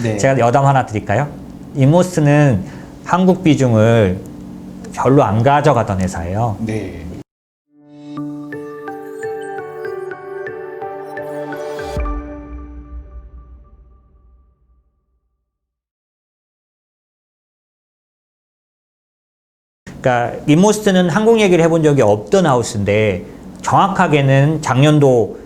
네. 제가 여담 하나 드릴까요? 이모스는 한국 비중을 별로 안 가져가던 회사예요. 네. 그러니까 이모스는 한국 얘기를 해본 적이 없던 하우스인데 정확하게는 작년도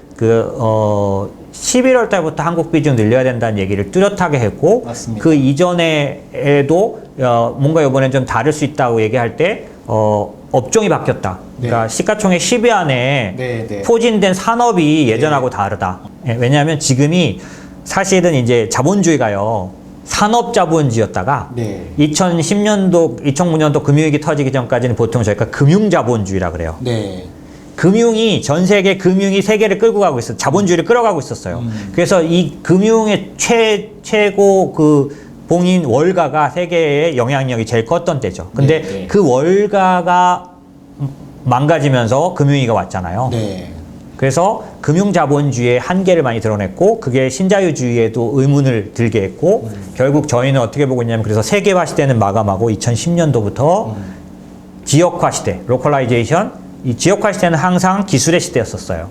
11월 달부터 한국 비중 늘려야 된다는 얘기를 뚜렷하게 했고, 맞습니다. 그 이전에도 뭔가 이번엔 좀 다를 수 있다고 얘기할 때 업종이 바뀌었다. 그러니까 네. 시가총액 10위 안에 네, 네. 포진된 산업이 예전하고 다르다. 예, 왜냐하면 지금이 사실은 이제 자본주의가요, 산업 자본주의였다가 네. 2010년도, 2009년도 금융위기 터지기 전까지는 보통 저희가 금융 자본주의라 그래요. 네. 금융이 전 세계 금융이 세계를 끌고 가고 있어, 자본주의를 끌어가고 있었어요. 그래서 이 금융의 최고 그 봉인 월가가 세계의 영향력이 제일 컸던 때죠. 근데 네, 네. 그 월가가 망가지면서 금융위기가 왔잖아요. 네. 그래서 금융 자본주의의 한계를 많이 드러냈고, 그게 신자유주의에도 의문을 들게 했고, 결국 저희는 어떻게 보고 있냐면, 그래서 세계화 시대는 마감하고 2010년도부터 지역화 시대, 로컬라이제이션, 이 지역화 시대는 항상 기술의 시대였었어요.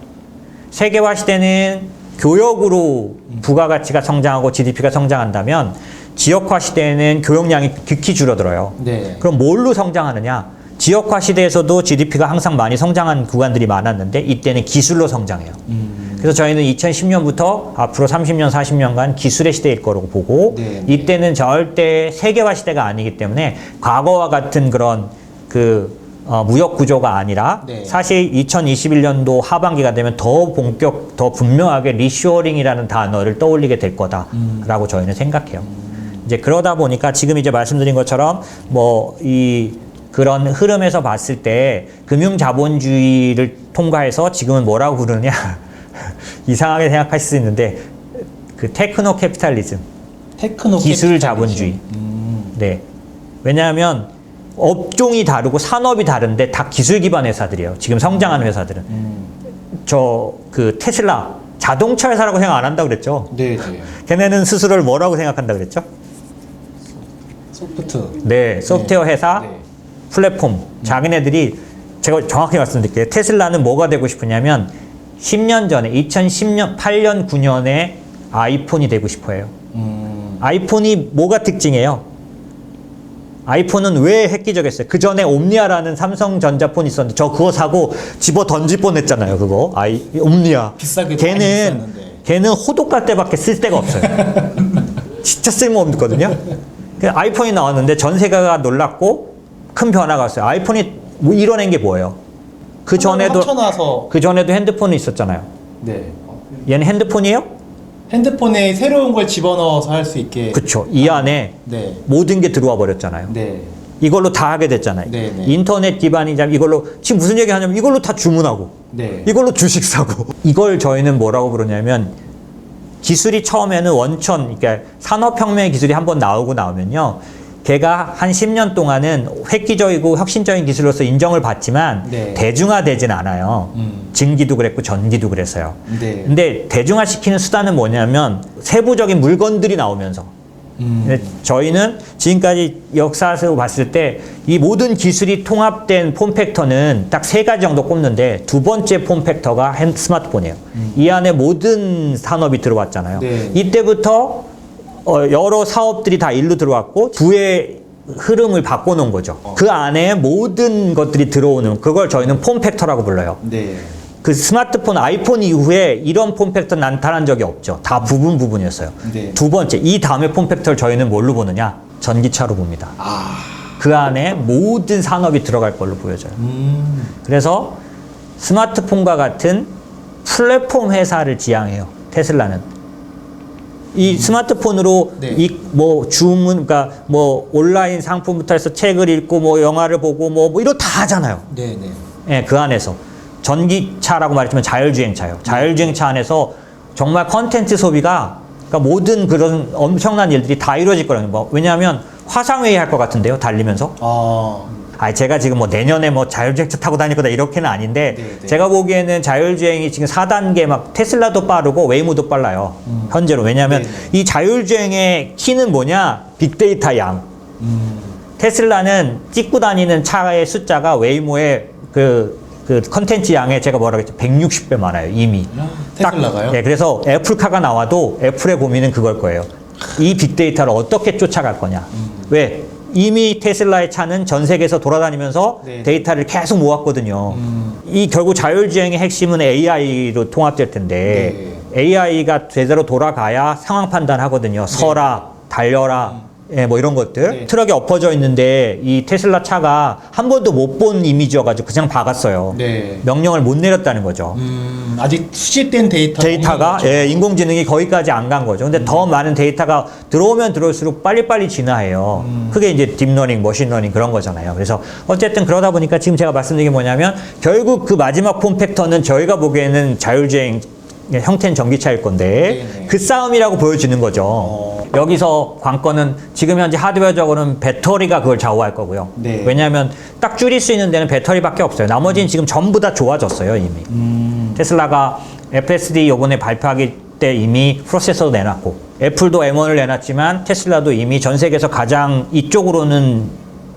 세계화 시대는 교역으로 부가가치가 성장하고 GDP가 성장한다면, 지역화 시대에는 교역량이 극히 줄어들어요. 네. 그럼 뭘로 성장하느냐? 지역화 시대에서도 GDP가 항상 많이 성장한 구간들이 많았는데, 이때는 기술로 성장해요. 그래서 저희는 2010년부터 앞으로 30년, 40년간 기술의 시대일 거라고 보고, 네. 이때는 절대 세계화 시대가 아니기 때문에 과거와 같은 그런 무역 구조가 아니라, 네. 사실 2021년도 하반기가 되면 더 더 분명하게 리쇼어링이라는 단어를 떠올리게 될 거다라고 저희는 생각해요. 이제 그러다 보니까 지금 이제 말씀드린 것처럼 그런 흐름에서 봤을 때 금융 자본주의를 통과해서 지금은 뭐라고 부르느냐 이상하게 생각하실 수 있는데, 그 테크노 캐피탈리즘, 테크노 기술 캐피탈리즘. 자본주의. 네. 왜냐하면 업종이 다르고 산업이 다른데 다 기술 기반 회사들이에요. 지금 성장하는 회사들은. 테슬라 자동차 회사라고 생각 안 한다고 그랬죠. 네, 네. 걔네는 스스로를 뭐라고 생각한다고 그랬죠? 소프트. 네, 소프트웨어 회사, 네. 플랫폼. 자기네들이, 제가 정확히 말씀드릴게요. 테슬라는 뭐가 되고 싶으냐면 10년 전에 2010년, 8년, 9년에 아이폰이 되고 싶어요. 아이폰이 뭐가 특징이에요? 아이폰은 왜 획기적이었어요? 그 전에 옴니아라는 삼성전자 폰이 있었는데, 저 그거 사고 집어 던질 뻔했잖아요. 그거 옴니아. 비싸게 많이 비쌌는데. 걔는 호독 갈 때밖에 쓸 데가 없어요. 진짜 쓸모없거든요. 아이폰이 나왔는데 전 세계가 놀랐고 큰 변화가 왔어요. 아이폰이 이뤄낸 게 뭐예요? 그 전에도 핸드폰이 있었잖아요. 네. 얘는 핸드폰이에요? 핸드폰에 새로운 걸 집어넣어서 할 수 있게. 그쵸. 이 안에 네. 모든 게 들어와 버렸잖아요. 네. 이걸로 다 하게 됐잖아요. 네, 네. 인터넷 기반이자 이걸로, 지금 무슨 얘기 하냐면 이걸로 다 주문하고, 네. 이걸로 주식 사고. 이걸 저희는 뭐라고 부르냐면, 기술이 처음에는 그러니까 산업혁명의 기술이 한번 나오면요, 걔가 한 10년 동안은 획기적이고 혁신적인 기술로서 인정을 받지만, 네. 대중화되진 않아요. 증기도 그랬고 전기도 그랬어요. 네. 근데 대중화시키는 수단은 뭐냐면 세부적인 물건들이 나오면서, 근데 저희는 지금까지 역사에서 봤을 때 이 모든 기술이 통합된 폼팩터는 딱 3가지 정도 꼽는데, 두 번째 폼팩터가 스마트폰이에요. 이 안에 모든 산업이 들어왔잖아요. 네. 이때부터 여러 사업들이 다 일로 들어왔고 부의 흐름을 바꿔놓은 거죠. 그 안에 모든 것들이 들어오는, 그걸 저희는 폼팩터라고 불러요. 네. 그 스마트폰, 아이폰 이후에 이런 폼팩터 나타난 적이 없죠. 다 부분이었어요. 네. 두 번째, 이 다음에 폼팩터를 저희는 뭘로 보느냐? 전기차로 봅니다. 그 안에 모든 산업이 들어갈 걸로 보여져요. 그래서 스마트폰과 같은 플랫폼 회사를 지향해요. 테슬라는. 이 스마트폰으로 네. 주문, 그러니까 온라인 상품부터 해서 책을 읽고 영화를 보고 이런 다 하잖아요. 네, 네. 예, 그 안에서 전기차라고 말했지만 자율주행차예요. 자율주행차 안에서 정말 컨텐츠 소비가, 그러니까 모든 그런 엄청난 일들이 다 이루어질 거라는 거. 왜냐하면 화상회의 할 것 같은데요, 달리면서. 제가 지금 뭐 내년에 뭐 자율주행차 타고 다닐 거다 이렇게는 아닌데 네. 제가 보기에는 자율주행이 지금 4단계 막 테슬라도 빠르고 웨이모도 빨라요. 현재로. 왜냐하면 네. 이 자율주행의 키는 뭐냐? 빅데이터 양. 테슬라는 찍고 다니는 차의 숫자가 웨이모의 그 컨텐츠 양에 제가 뭐라 그랬죠? 160배 많아요, 이미. 테슬라가요? 네, 그래서 애플카가 나와도 애플의 고민은 그걸 거예요. 이 빅데이터를 어떻게 쫓아갈 거냐. 왜? 이미 테슬라의 차는 전 세계에서 돌아다니면서 네. 데이터를 계속 모았거든요. 이 결국 자율주행의 핵심은 AI로 통합될 텐데 AI가 제대로 돌아가야 상황 판단하거든요. 서라, 달려라. 예, 뭐 이런 것들. 네. 트럭에 엎어져 있는데 이 테슬라 차가 한 번도 못 본 이미지여가지고 그냥 박았어요. 네. 명령을 못 내렸다는 거죠. 아직 수집된 데이터가 예, 인공지능이 거기까지 안 간 거죠. 근데 더 많은 데이터가 들어오면 들어올수록 빨리빨리 진화해요. 그게 이제 딥러닝, 머신러닝 그런 거잖아요. 그래서 어쨌든 그러다 보니까 지금 제가 말씀드린 게 뭐냐면 결국 그 마지막 폼팩터는 저희가 보기에는 자율주행 형태는 전기차일 건데 네네. 그 싸움이라고 보여지는 거죠. 여기서 관건은 지금 현재 하드웨어적으로는 배터리가 그걸 좌우할 거고요. 네. 왜냐하면 딱 줄일 수 있는 데는 배터리밖에 없어요. 나머지는 지금 전부 다 좋아졌어요, 이미. 테슬라가 FSD 요번에 발표하기 때 이미 프로세서도 내놨고 애플도 M1을 내놨지만 테슬라도 이미 전 세계에서 가장 이쪽으로는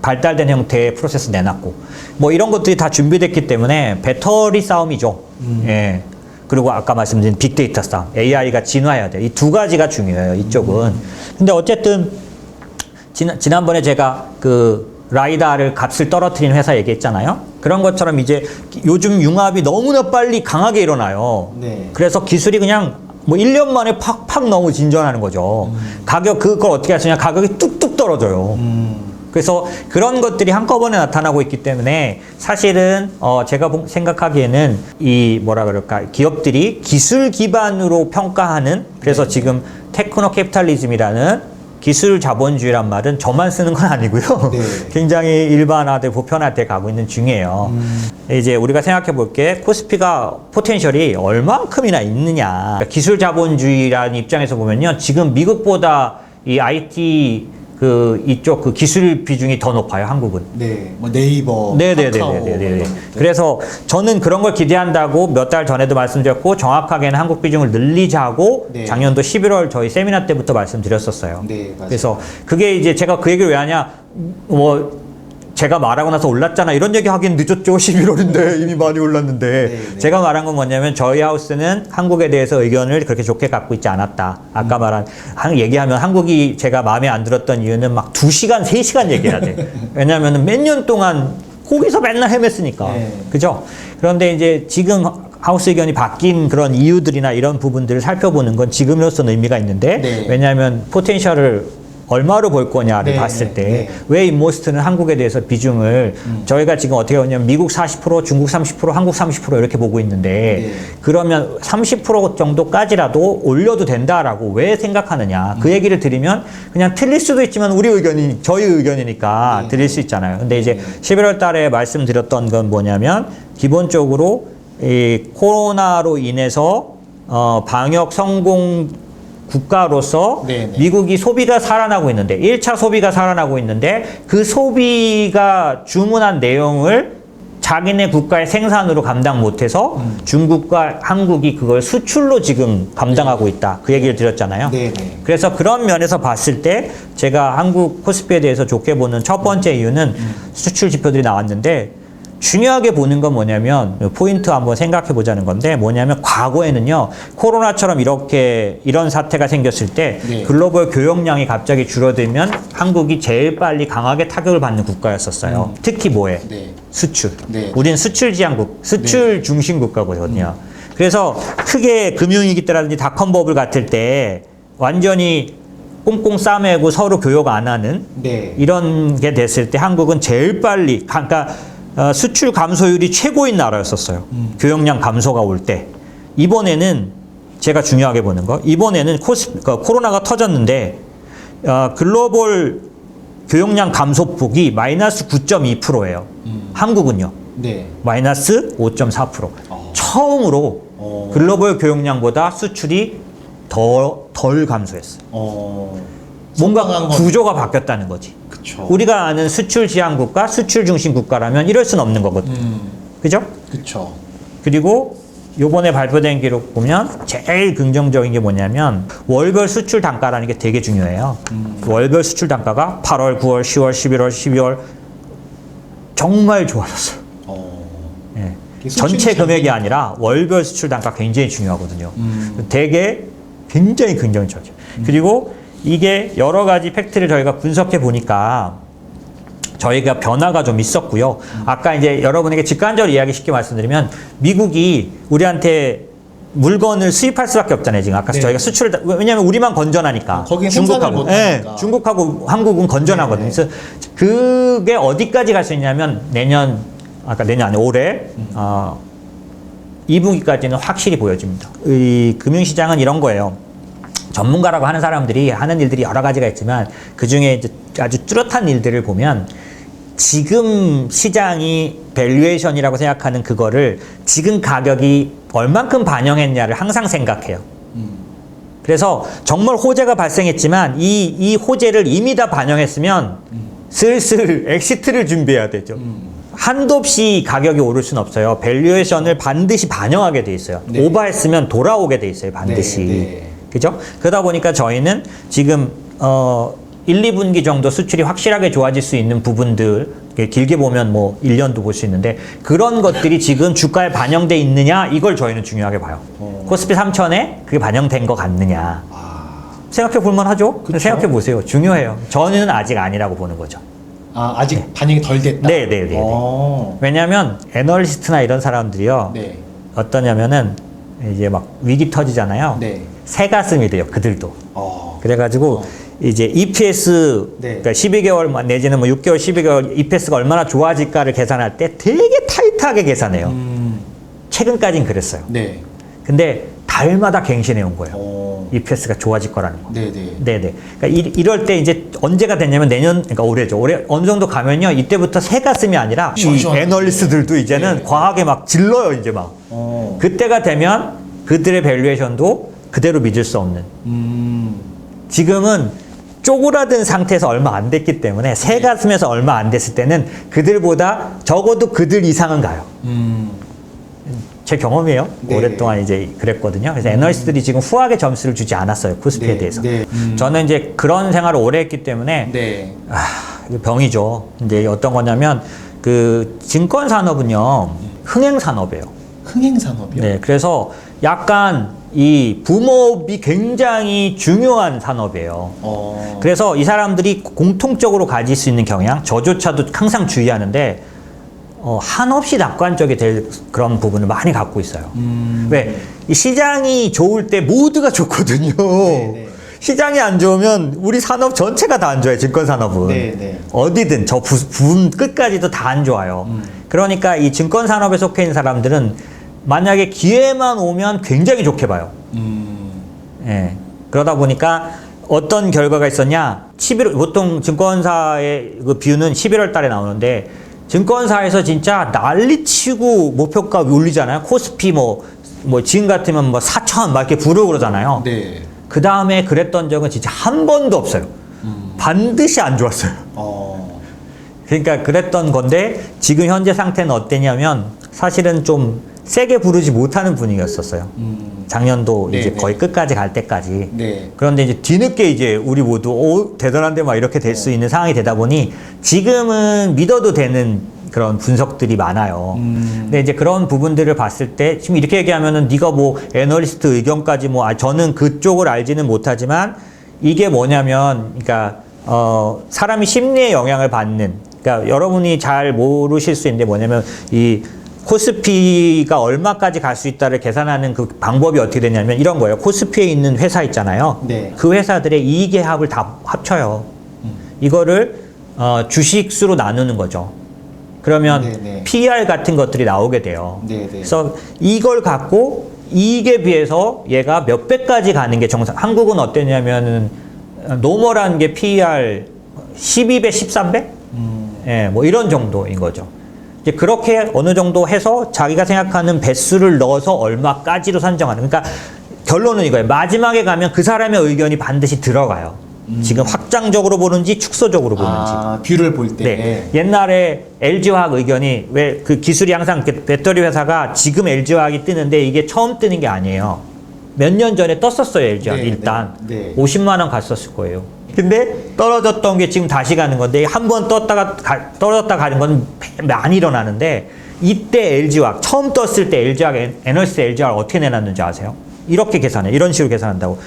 발달된 형태의 프로세서 내놨고 뭐 이런 것들이 다 준비됐기 때문에 배터리 싸움이죠. 예. 그리고 아까 말씀드린 빅데이터 싸움, AI가 진화해야 돼요. 이 두 가지가 중요해요, 이쪽은. 근데 어쨌든 지난번에 제가 그 라이다를 값을 떨어뜨리는 회사 얘기했잖아요. 그런 것처럼 이제 요즘 융합이 너무나 빨리 강하게 일어나요. 네. 그래서 기술이 그냥 뭐 1년 만에 팍팍 너무 진전하는 거죠. 그걸 어떻게 할 수 있냐? 가격이 뚝뚝 떨어져요. 그래서 그런 것들이 한꺼번에 나타나고 있기 때문에 사실은 제가 생각하기에는 이 뭐라 그럴까 기업들이 기술 기반으로 평가하는 그래서 지금 테크노 캐피탈리즘이라는 기술 자본주의란 말은 저만 쓰는 건 아니고요. 네. 굉장히 일반화돼 보편화돼 가고 있는 중이에요. 이제 우리가 생각해 볼게 코스피가 포텐셜이 얼만큼이나 있느냐. 기술 자본주의라는 입장에서 보면요. 지금 미국보다 이 IT 이쪽 기술 비중이 더 높아요, 한국은. 네, 뭐 네이버, 네네네네네. 카카오 이런 것들. 그래서 저는 그런 걸 기대한다고 몇 달 전에도 말씀드렸고 정확하게는 한국 비중을 늘리자고 네. 작년도 11월 저희 세미나 때부터 말씀드렸었어요. 네, 맞아요. 그래서 그게 이제 제가 그 얘기를 왜 하냐, 제가 말하고 나서 올랐잖아 이런 얘기 하긴 늦었죠. 11월인데 이미 많이 올랐는데 네. 제가 말한 건 뭐냐면 저희 하우스는 한국에 대해서 의견을 그렇게 좋게 갖고 있지 않았다. 아까 말한 얘기하면 한국이 제가 마음에 안 들었던 이유는 막 2시간 3시간 얘기해야 돼. 왜냐하면 몇 년 동안 거기서 맨날 헤맸으니까. 네. 그죠? 그런데 이제 지금 하우스 의견이 바뀐 그런 이유들이나 이런 부분들을 살펴보는 건 지금으로서는 의미가 있는데 네. 왜냐하면 포텐셜을 얼마로 볼 거냐를 네, 봤을 때 네. 왜 인모스트는 한국에 대해서 비중을 저희가 지금 어떻게 보냐면 미국 40%, 중국 30%, 한국 30% 이렇게 보고 있는데 네. 그러면 30% 정도까지라도 올려도 된다라고 왜 생각하느냐 그 얘기를 드리면 그냥 틀릴 수도 있지만 저희 의견이니까 네. 드릴 수 있잖아요. 근데 이제 11월 달에 말씀드렸던 건 뭐냐면 기본적으로 이 코로나로 인해서 방역 성공 국가로서 네네. 미국이 소비가 살아나고 있는데 1차 소비가 살아나고 있는데 그 소비가 주문한 내용을 자기네 국가의 생산으로 감당 못해서 중국과 한국이 그걸 수출로 지금 감당하고 있다. 그 얘기를 드렸잖아요. 네네. 그래서 그런 면에서 봤을 때 제가 한국 코스피에 대해서 좋게 보는 첫 번째 이유는 수출 지표들이 나왔는데 중요하게 보는 건 뭐냐면 포인트 한번 생각해 보자는 건데 뭐냐면 과거에는요 코로나처럼 이런 사태가 생겼을 때 네. 글로벌 교역량이 갑자기 줄어들면 한국이 제일 빨리 강하게 타격을 받는 국가였었어요. 특히 뭐에? 네. 수출. 네. 우린 수출 지향국, 수출 중심 국가거든요. 그래서 크게 금융위기 때라든지 닷컴버블 같을 때 완전히 꽁꽁 싸매고 서로 교역 안 하는 네. 이런 게 됐을 때 한국은 제일 빨리 그러니까 수출 감소율이 최고인 나라였었어요. 교역량 감소가 올 때. 이번에는 제가 중요하게 보는 거. 이번에는 코로나가 터졌는데 글로벌 교역량 감소폭이 마이너스 9.2%예요. 한국은요. 네. 마이너스 5.4%. 처음으로 글로벌 교역량보다 수출이 덜 감소했어요. 뭔가 성장한 건- 구조가 바뀌었다는 거지. 그쵸. 그쵸. 우리가 아는 수출 지향 국가, 수출 중심 국가라면 이럴 수는 없는 거거든. 그죠? 그쵸. 그리고 요번에 발표된 기록 보면 제일 긍정적인 게 뭐냐면 월별 수출 단가라는 게 되게 중요해요. 월별 수출 단가가 8월, 9월, 10월, 11월, 12월 정말 좋아졌어요. 예. 전체 금액이 아니라 월별 수출 단가 굉장히 중요하거든요. 되게 굉장히 긍정적이에요. 그리고 이게 여러 가지 팩트를 저희가 분석해 보니까 저희가 변화가 좀 있었고요. 아까 이제 여러분에게 직관적으로 이야기 쉽게 말씀드리면 미국이 우리한테 물건을 수입할 수밖에 없잖아요. 지금 아까 네. 저희가 수출을 왜냐하면 우리만 건전하니까. 거긴 생산을 못 하니까. 중국하고 한국은 건전하거든요. 네. 그래서 그게 어디까지 갈 수 있냐면 내년 아니 올해 2분기까지는 확실히 보여집니다. 이 금융시장은 이런 거예요. 전문가라고 하는 사람들이 하는 일들이 여러 가지가 있지만 그 중에 아주 뚜렷한 일들을 보면 지금 시장이 밸류에이션이라고 생각하는 그거를 지금 가격이 얼만큼 반영했냐를 항상 생각해요. 그래서 정말 호재가 발생했지만 이 호재를 이미 다 반영했으면 슬슬 엑시트를 준비해야 되죠. 한도 없이 가격이 오를 수는 없어요. 밸류에이션을 반드시 반영하게 돼 있어요. 네. 오버했으면 돌아오게 돼 있어요. 반드시. 네. 그죠? 그러다 보니까 저희는 지금 1, 2분기 정도 수출이 확실하게 좋아질 수 있는 부분들 길게 보면 뭐 1년도 볼 수 있는데 그런 것들이 지금 주가에 반영돼 있느냐 이걸 저희는 중요하게 봐요. 코스피 3천에 그게 반영된 것 같느냐. 생각해 볼 만하죠? 그쵸? 생각해 보세요. 중요해요. 저는 아직 아니라고 보는 거죠. 아직 반영이 덜 됐다. 네네네. 왜냐하면 애널리스트나 이런 사람들이요. 네. 어떠냐면은 이제 막 위기 터지잖아요. 네. 새 가슴이 돼요. 그들도. 어. 그래가지고 이제 EPS 네. 그러니까 12개월 내지는 뭐 6개월, 12개월 EPS가 얼마나 좋아질까를 계산할 때 되게 타이트하게 계산해요. 최근까진 그랬어요. 네. 근데 달마다 갱신해 온 거예요. 어. EPS가 좋아질 거라는 거. 네네. 네네. 그러니까 이럴 때 이제 언제가 됐냐면 내년, 그러니까 올해죠. 올해 어느 정도 가면요. 이때부터 새 가슴이 아니라 이 시원시원하게. 애널리스트들도 이제는 네. 과하게 막 질러요. 이제 막. 그때가 되면 그들의 밸류에이션도 그대로 믿을 수 없는. 지금은 쪼그라든 상태에서 얼마 안 됐기 때문에 새 가슴에서 얼마 안 됐을 때는 그들보다 적어도 그들 이상은 가요. 제 경험이에요. 네. 오랫동안 이제 그랬거든요. 그래서 애널리스트들이 지금 후하게 점수를 주지 않았어요. 코스피에 네. 대해서. 네. 저는 이제 그런 생활을 오래 했기 때문에 네. 이거 병이죠. 이제 어떤 거냐면 그 증권 산업은요. 흥행 산업이에요. 흥행 산업이요? 네. 그래서 약간 이 붐업이 굉장히 중요한 산업이에요. 그래서 이 사람들이 공통적으로 가질 수 있는 경향, 저조차도 항상 주의하는데 한없이 낙관적이 될 그런 부분을 많이 갖고 있어요. 왜? 이 시장이 좋을 때 모두가 좋거든요. 네네. 시장이 안 좋으면 우리 산업 전체가 다 안 좋아요. 증권 산업은. 네네. 어디든 저 부분 끝까지도 다 안 좋아요. 그러니까 이 증권 산업에 속해 있는 사람들은 만약에 기회만 오면 굉장히 좋게 봐요. 예. 그러다 보니까 어떤 결과가 있었냐? 11월, 보통 증권사의 그 비유는 11월 달에 나오는데 증권사에서 진짜 난리치고 목표가 올리잖아요. 코스피 뭐 지금 같으면 뭐 4천 막 이렇게 부르고 그러잖아요. 네. 그 다음에 그랬던 적은 진짜 한 번도 없어요. 반드시 안 좋았어요. 그러니까 그랬던 건데 지금 현재 상태는 어땠냐면 사실은 좀 세게 부르지 못하는 분위기였었어요. 작년도 네, 이제 네. 거의 끝까지 갈 때까지. 네. 그런데 이제 뒤늦게 이제 우리 모두 대단한데 막 이렇게 될 수 있는 상황이 되다 보니 지금은 믿어도 되는 그런 분석들이 많아요. 근데 이제 그런 부분들을 봤을 때 지금 이렇게 얘기하면은 네가 뭐 애널리스트 의견까지 저는 그쪽을 알지는 못하지만 이게 뭐냐면 그러니까 사람이 심리에 영향을 받는 그러니까 여러분이 잘 모르실 수 있는데 뭐냐면 이 코스피가 얼마까지 갈 수 있다를 계산하는 그 방법이 어떻게 되냐면 이런 거예요. 코스피에 있는 회사 있잖아요. 네. 그 회사들의 이익의 합을 다 합쳐요. 이거를 주식수로 나누는 거죠. 그러면 네네. PER 같은 것들이 나오게 돼요. 네네. 그래서 이걸 갖고 이익에 비해서 얘가 몇 배까지 가는 게 정상. 한국은 어땠냐면은 노멀한 게 PER 12배, 13배? 예, 뭐 이런 정도인 거죠. 이제 그렇게 어느 정도 해서 자기가 생각하는 배수를 넣어서 얼마까지로 산정하는. 그러니까 결론은 이거예요. 마지막에 가면 그 사람의 의견이 반드시 들어가요. 지금 확장적으로 보는지 축소적으로 보는지. 아, 뷰를 볼 때. 네. 옛날에 LG화학 의견이 왜 그 기술이 항상 배터리 회사가 지금 LG화학이 뜨는데 이게 처음 뜨는 게 아니에요. 몇 년 전에 떴었어요, LG화학. 네, 일단. 네. 50만 원 갔었을 거예요. 근데 떨어졌던 게 지금 다시 가는 건데 한 번 떨어졌다 가는 건 많이 일어나는데 이때 LG화학 처음 떴을 때 LG화학 에너시스 LG화학 어떻게 내놨는지 아세요? 이렇게 계산해. 이런 식으로 계산한다고.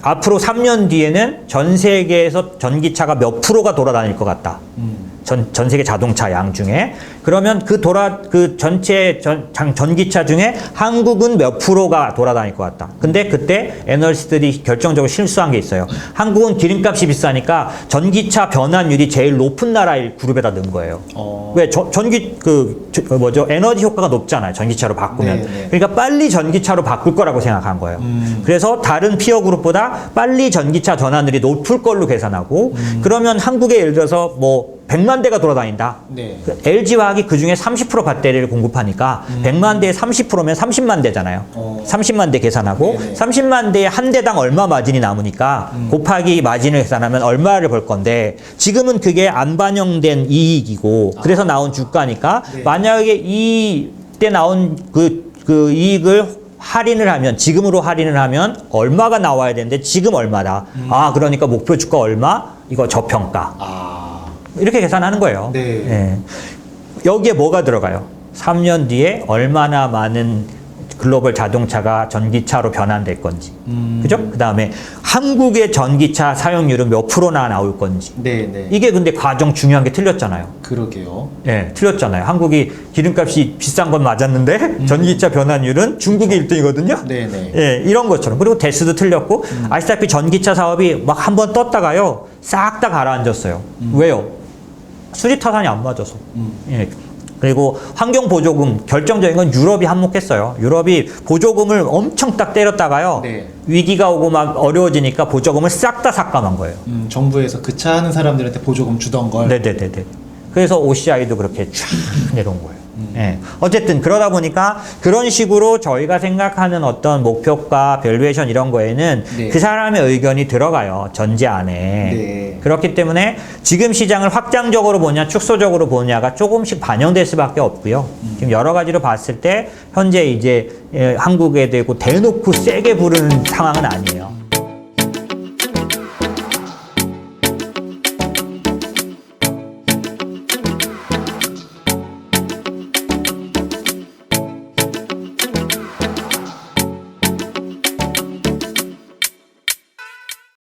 앞으로 3년 뒤에는 전 세계에서 전기차가 몇 프로가 돌아다닐 것 같다. 전 세계 자동차 양 중에. 그러면 그 전체 전기차 중에 한국은 몇 프로가 돌아다닐 것 같다. 근데 그때 애널리스트들이 결정적으로 실수한 게 있어요. 한국은 기름값이 비싸니까 전기차 변환율이 제일 높은 나라의 그룹에다 넣은 거예요. 왜 에너지 효과가 높잖아요. 전기차로 바꾸면. 네. 그러니까 빨리 전기차로 바꿀 거라고 생각한 거예요. 그래서 다른 피어 그룹보다 빨리 전기차 전환율이 높을 걸로 계산하고 그러면 한국에 예를 들어서 뭐 100만 대가 돌아다닌다. 네. LG화학이 그 중에 30% 배터리를 공급하니까 100만 대에 30%면 30만 대잖아요. 30만 대 계산하고 네네. 30만 대에 한 대당 얼마 마진이 남으니까 곱하기 마진을 계산하면 얼마를 벌 건데 지금은 그게 안 반영된 이익이고 그래서 나온 주가니까 네. 만약에 이때 나온 그 이익을 할인을 하면 지금으로 할인을 하면 얼마가 나와야 되는데 지금 얼마다. 아 그러니까 목표 주가 얼마? 이거 저평가. 이렇게 계산하는 거예요. 네. 예. 여기에 뭐가 들어가요? 3년 뒤에 얼마나 많은 글로벌 자동차가 전기차로 변환될 건지. 그죠? 그 다음에 한국의 전기차 사용률은 몇 프로나 나올 건지. 네. 이게 근데 과정 중요한 게 틀렸잖아요. 그러게요. 예, 틀렸잖아요. 한국이 기름값이 비싼 건 맞았는데 전기차 변환율은 중국이 1등이거든요. 네네. 예, 이런 것처럼. 그리고 대수도 틀렸고 아시다시피 전기차 사업이 막 한 번 떴다가요. 싹 다 가라앉았어요. 왜요? 수지 타산이 안 맞아서. 예. 그리고 환경 보조금 결정적인 건 유럽이 한몫했어요. 유럽이 보조금을 엄청 딱 때렸다가요. 네. 위기가 오고 막 어려워지니까 보조금을 싹 다 삭감한 거예요. 정부에서 그 차 하는 사람들한테 보조금 주던 걸. 네네네네. 그래서 OCI도 그렇게 쫙 내려온 거예요. 예. 어쨌든 그러다 보니까 그런 식으로 저희가 생각하는 어떤 목표가 밸류에이션 이런 거에는 네. 그 사람의 의견이 들어가요. 전제 안에. 네. 그렇기 때문에 지금 시장을 확장적으로 보냐 축소적으로 보냐가 조금씩 반영될 수밖에 없고요. 지금 여러 가지로 봤을 때 현재 이제 한국에 대고 대놓고 세게 부르는 상황은 아니에요.